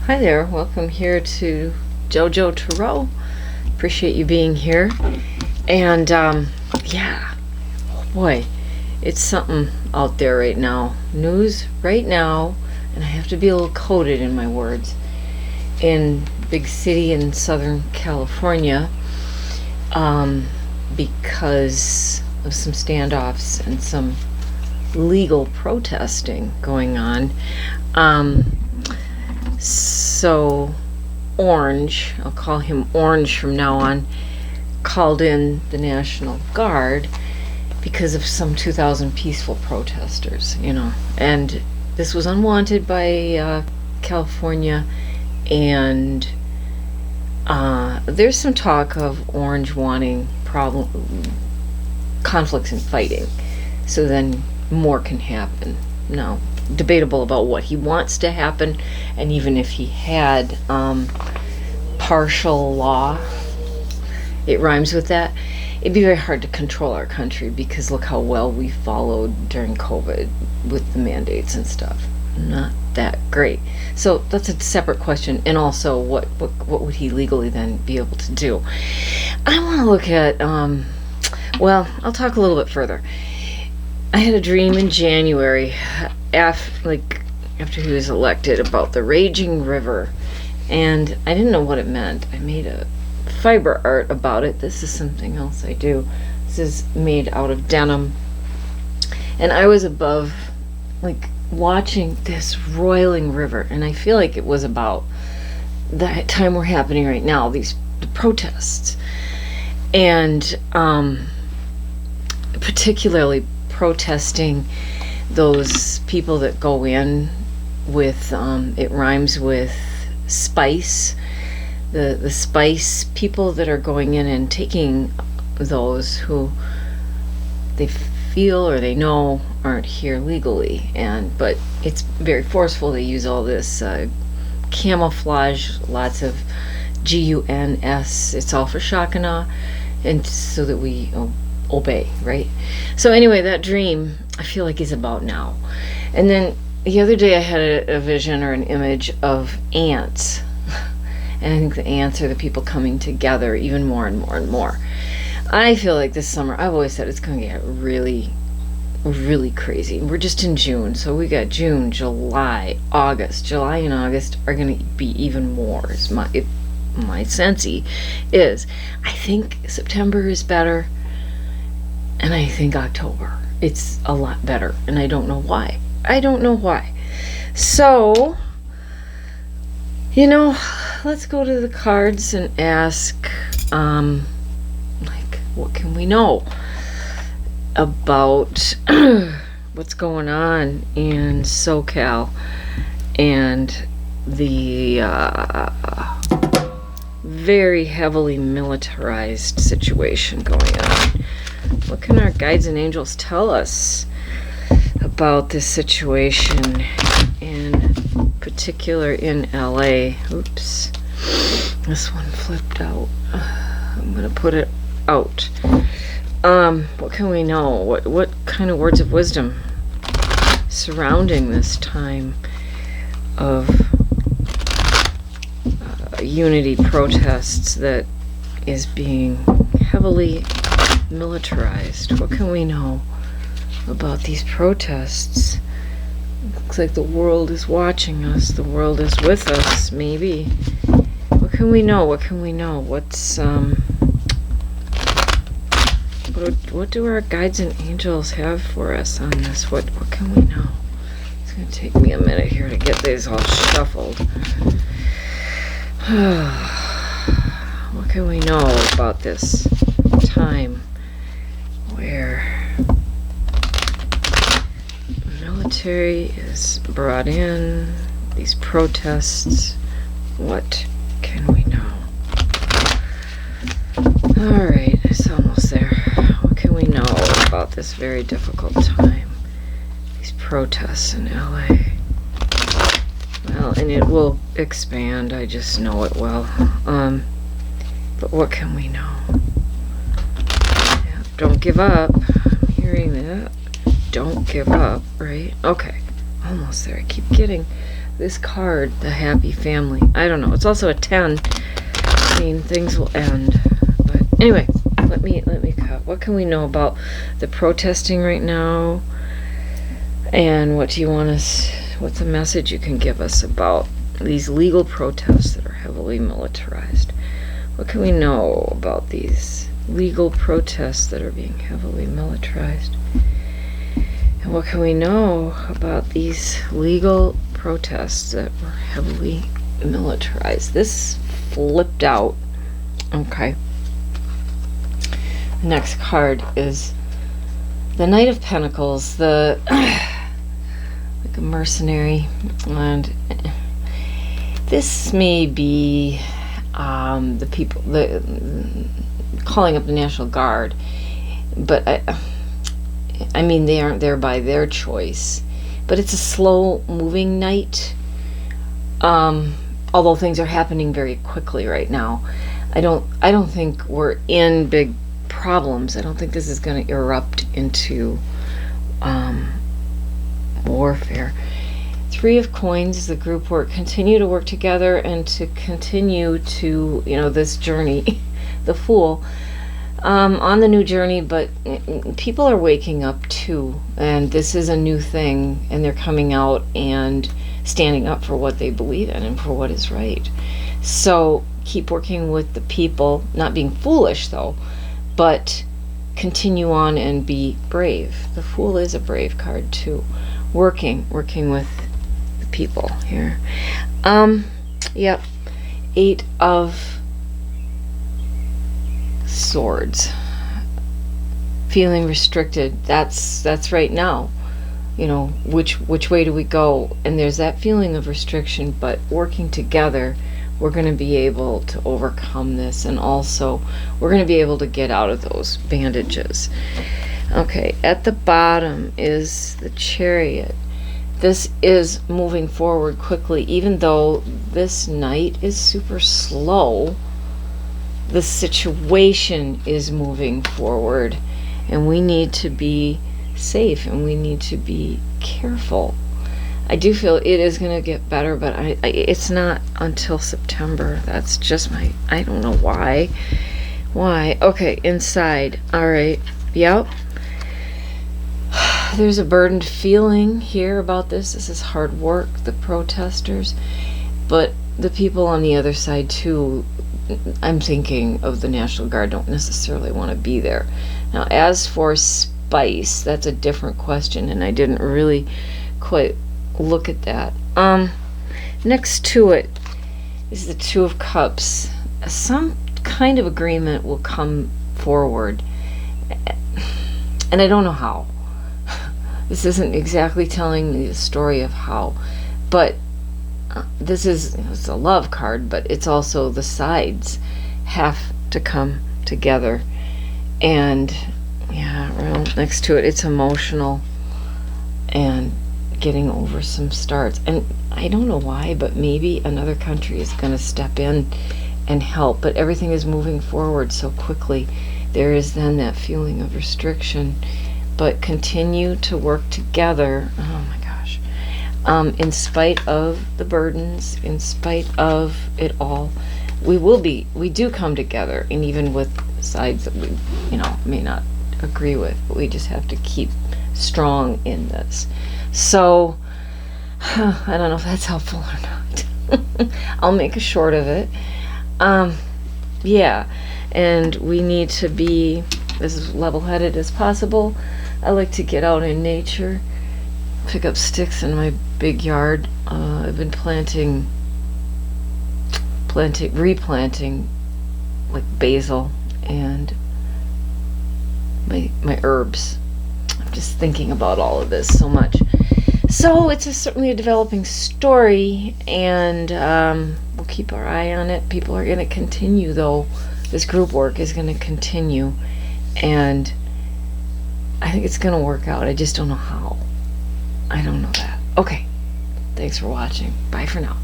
Hi there, welcome here to Jojo Tarot. Appreciate you being here. And yeah, oh boy, it's something out there right now. News right now, and I have to be a little coded in my words. In big city in Southern California, because of some standoffs and some legal protesting going on. So Orange, I'll call him Orange from now on, called in the National Guard because of some 2,000 peaceful protesters, and this was unwanted by California, and there's some talk of Orange wanting conflicts and fighting, so then more can happen. Now, debatable about what he wants to happen, and even if he had partial law, it rhymes with that, it'd be very hard to control our country, because look how well we followed during COVID with the mandates and stuff. Not that great. So that's a separate question. And also, what would he legally then be able to do? I want to look at well, I'll talk a little bit further. I had a dream in January after he was elected about the raging river, and I didn't know what it meant. I made a fiber art about it. This is something else I do. This is made out of denim, and I was above, watching this roiling river, and I feel like it was about the time we're happening right now, the protests, and particularly protesting those people that go in with it rhymes with spice, the spice people that are going in and taking those who they feel or they know aren't here legally, but it's very forceful. They use all this camouflage, lots of GUNS. It's all for shock and awe, and so that we obey, right? So anyway, that dream I feel like is about now. And then the other day I had a vision or an image of ants, and I think the ants are the people coming together even more and more and more. I feel like this summer, I've always said it's going to get really, really crazy. We're just in June, so we got June, July, August. July and August are going to be even more. My sensey is. I think September is better. And I think October, it's a lot better. And I don't know why. So, let's go to the cards and ask, what can we know about what's going on in SoCal and the very heavily militarized situation going on. What can our guides and angels tell us about this situation, in particular in LA? Oops, this one flipped out. I'm gonna put it out. What can we know? What kind of words of wisdom surrounding this time of unity protests that is being heavily militarized? What can we know about these protests? Looks like the world is watching us. The world is with us, maybe. What can we know? What's what do our guides and angels have for us on this? What can we know? It's gonna take me a minute here to get these all shuffled. What can we know about this time where military is brought in, these protests? What can we know? Alright, it's almost there. What can we know about this very difficult time? These protests in LA. Well, and it will expand, I just know it will. But what can we know? Yeah, don't give up. I'm hearing that. Don't give up, right? Okay, almost there. I keep getting this card, the happy family. I don't know. It's also a 10. I mean, things will end. But anyway, let me cut. What can we know about the protesting right now? And what do you want us, what's a message you can give us about these legal protests that are heavily militarized? What can we know about these legal protests that are being heavily militarized? And what can we know about these legal protests that were heavily militarized? This flipped out. Okay. The next card is the Knight of Pentacles, the like a mercenary, and this may be the people, the calling up the National Guard, but I mean they aren't there by their choice. But it's a slow-moving night. Although things are happening very quickly right now, I don't think we're in big problems. I don't think this is going to erupt into warfare. Three of Coins is the group work. Continue to work together and to continue to, this journey, the Fool, on the new journey. But people are waking up too, and this is a new thing, and they're coming out and standing up for what they believe in and for what is right. So keep working with the people, not being foolish though, but continue on and be brave. The Fool is a brave card too. Working with the people here. Yep. 8 of Swords. Feeling restricted. That's right now. Which way do we go? And there's that feeling of restriction, but working together, we're going to be able to overcome this, and also we're going to be able to get out of those bandages. Okay, at the bottom is the Chariot. This is moving forward quickly. Even though this night is super slow, the situation is moving forward, and we need to be safe and we need to be careful. I do feel it is going to get better, but it's not until September. That's just I don't know why. Okay, inside. All right. Yep. There's a burdened feeling here about this. This is hard work, the protesters. But the people on the other side too, I'm thinking of the National Guard, don't necessarily want to be there. Now, as for spice, that's a different question, and I didn't really quite look at that. Next to it is the Two of Cups. Some kind of agreement will come forward, and I don't know how. This isn't exactly telling me the story of how, but it's a love card, but it's also the sides have to come together. And next to it, it's emotional and getting over some starts. And I don't know why, but maybe another country is going to step in and help, but everything is moving forward so quickly. There is then that feeling of restriction, but continue to work together. Oh my gosh. In spite of the burdens, in spite of it all, we do come together, and even with sides that we may not agree with, but we just have to keep strong in this. So I don't know if that's helpful or not. I'll make a short of it. And we need to be as level-headed as possible. I like to get out in nature, pick up sticks in my big yard. I've been replanting like basil and my herbs. I'm just thinking about all of this so much. So it's certainly a developing story, and we'll keep our eye on it. People are going to continue, though. This group work is going to continue, and I think it's going to work out. I just don't know how. I don't know that. Okay. Thanks for watching. Bye for now.